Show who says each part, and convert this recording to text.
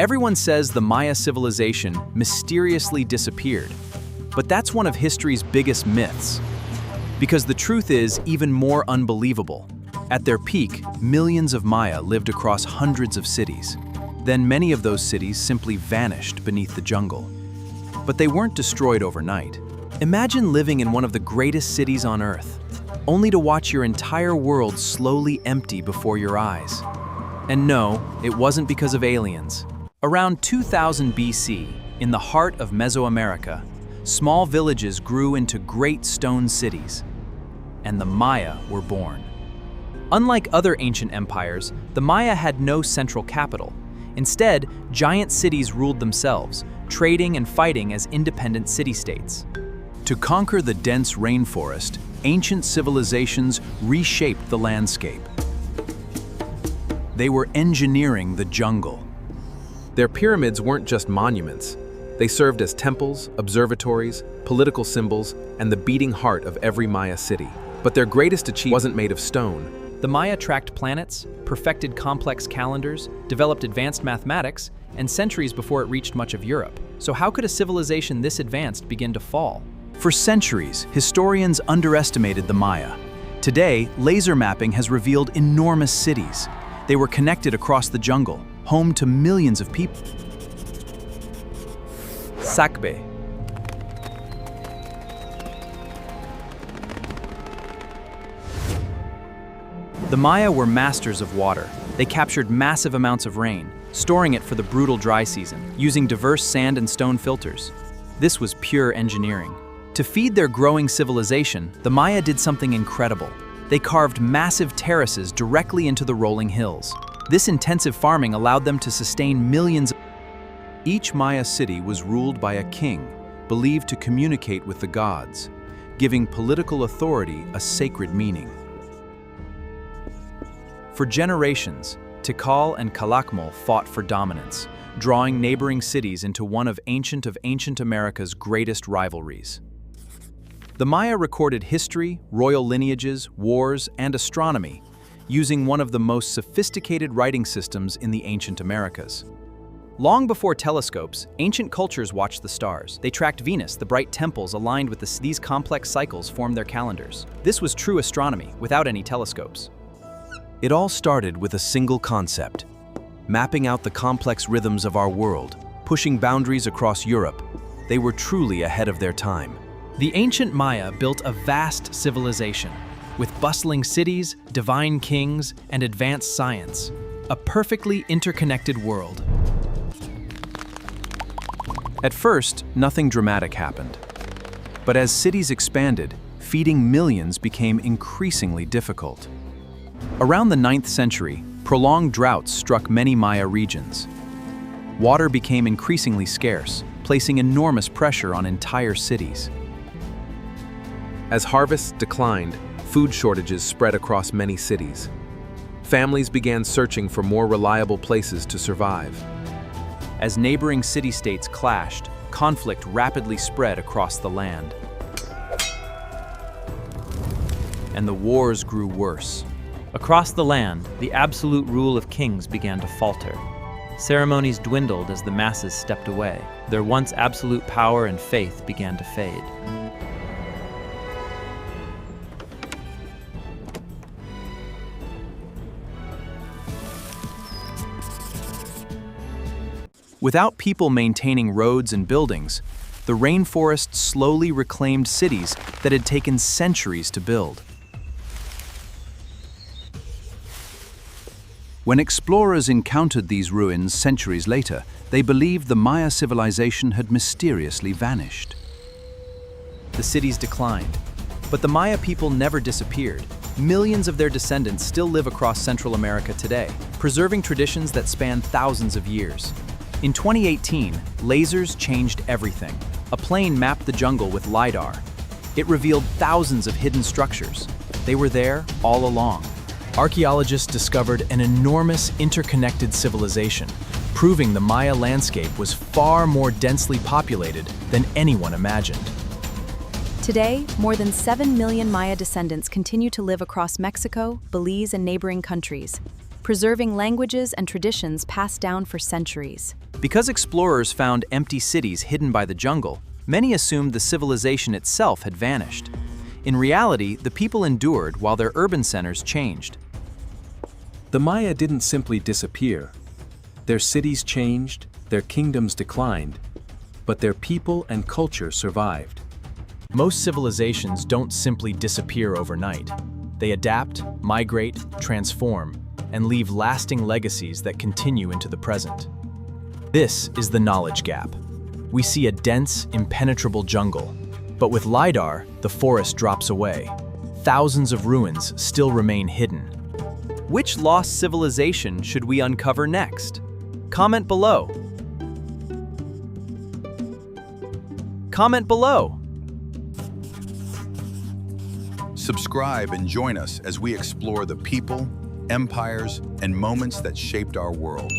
Speaker 1: Everyone says the Maya civilization mysteriously disappeared, but that's one of history's biggest myths. Because the truth is even more unbelievable. At their peak, millions of Maya lived across hundreds of cities. Then many of those cities simply vanished beneath the jungle. But they weren't destroyed overnight. Imagine living in one of the greatest cities on Earth, only to watch your entire world slowly empty before your eyes. And no, it wasn't because of aliens. Around 2000 BC, in the heart of Mesoamerica, small villages grew into great stone cities, and the Maya were born. Unlike other ancient empires, the Maya had no central capital. Instead, giant cities ruled themselves, trading and fighting as independent city-states. To conquer the dense rainforest, ancient civilizations reshaped the landscape. They were engineering the jungle.
Speaker 2: Their pyramids weren't just monuments. They served as temples, observatories, political symbols, and the beating heart of every Maya city. But their greatest achievement wasn't made of stone.
Speaker 1: The Maya tracked planets, perfected complex calendars, developed advanced mathematics, and centuries before it reached much of Europe. So how could a civilization this advanced begin to fall?
Speaker 3: For centuries, historians underestimated the Maya. Today, laser mapping has revealed enormous cities. They were connected across the jungle, home to millions of people.
Speaker 1: Sakbe. The Maya were masters of water. They captured massive amounts of rain, storing it for the brutal dry season, using diverse sand and stone filters. This was pure engineering. To feed their growing civilization, the Maya did something incredible. They carved massive terraces directly into the rolling hills. This intensive farming allowed them to sustain millions.
Speaker 3: Each Maya city was ruled by a king, believed to communicate with the gods, giving political authority a sacred meaning. For generations, Tikal and Calakmul fought for dominance, drawing neighboring cities into one of ancient America's greatest rivalries. The Maya recorded history, royal lineages, wars, and astronomy, using one of the most sophisticated writing systems in the ancient Americas. Long before telescopes, ancient cultures watched the stars. They tracked Venus, the bright temples aligned with these complex cycles formed their calendars. This was true astronomy, without any telescopes. It all started with a single concept: mapping out the complex rhythms of our world, pushing boundaries across Europe. They were truly ahead of their time.
Speaker 1: The ancient Maya built a vast civilization, with bustling cities, divine kings, and advanced science. A perfectly interconnected world.
Speaker 3: At first, nothing dramatic happened. But as cities expanded, feeding millions became increasingly difficult. Around the 9th century, prolonged droughts struck many Maya regions. Water became increasingly scarce, placing enormous pressure on entire cities.
Speaker 2: As harvests declined, food shortages spread across many cities. Families began searching for more reliable places to survive.
Speaker 1: As neighboring city-states clashed, conflict rapidly spread across the land. And the wars grew worse.
Speaker 4: Across the land, the absolute rule of kings began to falter. Ceremonies dwindled as the masses stepped away. Their once absolute power and faith began to fade.
Speaker 3: Without people maintaining roads and buildings, the rainforest slowly reclaimed cities that had taken centuries to build. When explorers encountered these ruins centuries later, they believed the Maya civilization had mysteriously vanished.
Speaker 1: The cities declined, but the Maya people never disappeared. Millions of their descendants still live across Central America today, preserving traditions that span thousands of years. In 2018, lasers changed everything. A plane mapped the jungle with LiDAR. It revealed thousands of hidden structures. They were there all along. Archaeologists discovered an enormous interconnected civilization, proving the Maya landscape was far more densely populated than anyone imagined.
Speaker 5: Today, more than 7 million Maya descendants continue to live across Mexico, Belize, and neighboring countries. preserving languages and traditions passed down for centuries.
Speaker 3: Because explorers found empty cities hidden by the jungle, many assumed the civilization itself had vanished. In reality, the people endured while their urban centers changed.
Speaker 6: The Maya didn't simply disappear. Their cities changed, their kingdoms declined, but their people and culture survived.
Speaker 3: Most civilizations don't simply disappear overnight. They adapt, migrate, transform, and leave lasting legacies that continue into the present. This is the knowledge gap. We see a dense, impenetrable jungle, but with LiDAR, the forest drops away. Thousands of ruins still remain hidden. Which lost civilization should we uncover next? Comment below. Comment below.
Speaker 7: Subscribe and join us as we explore the people, empires, and moments that shaped our world.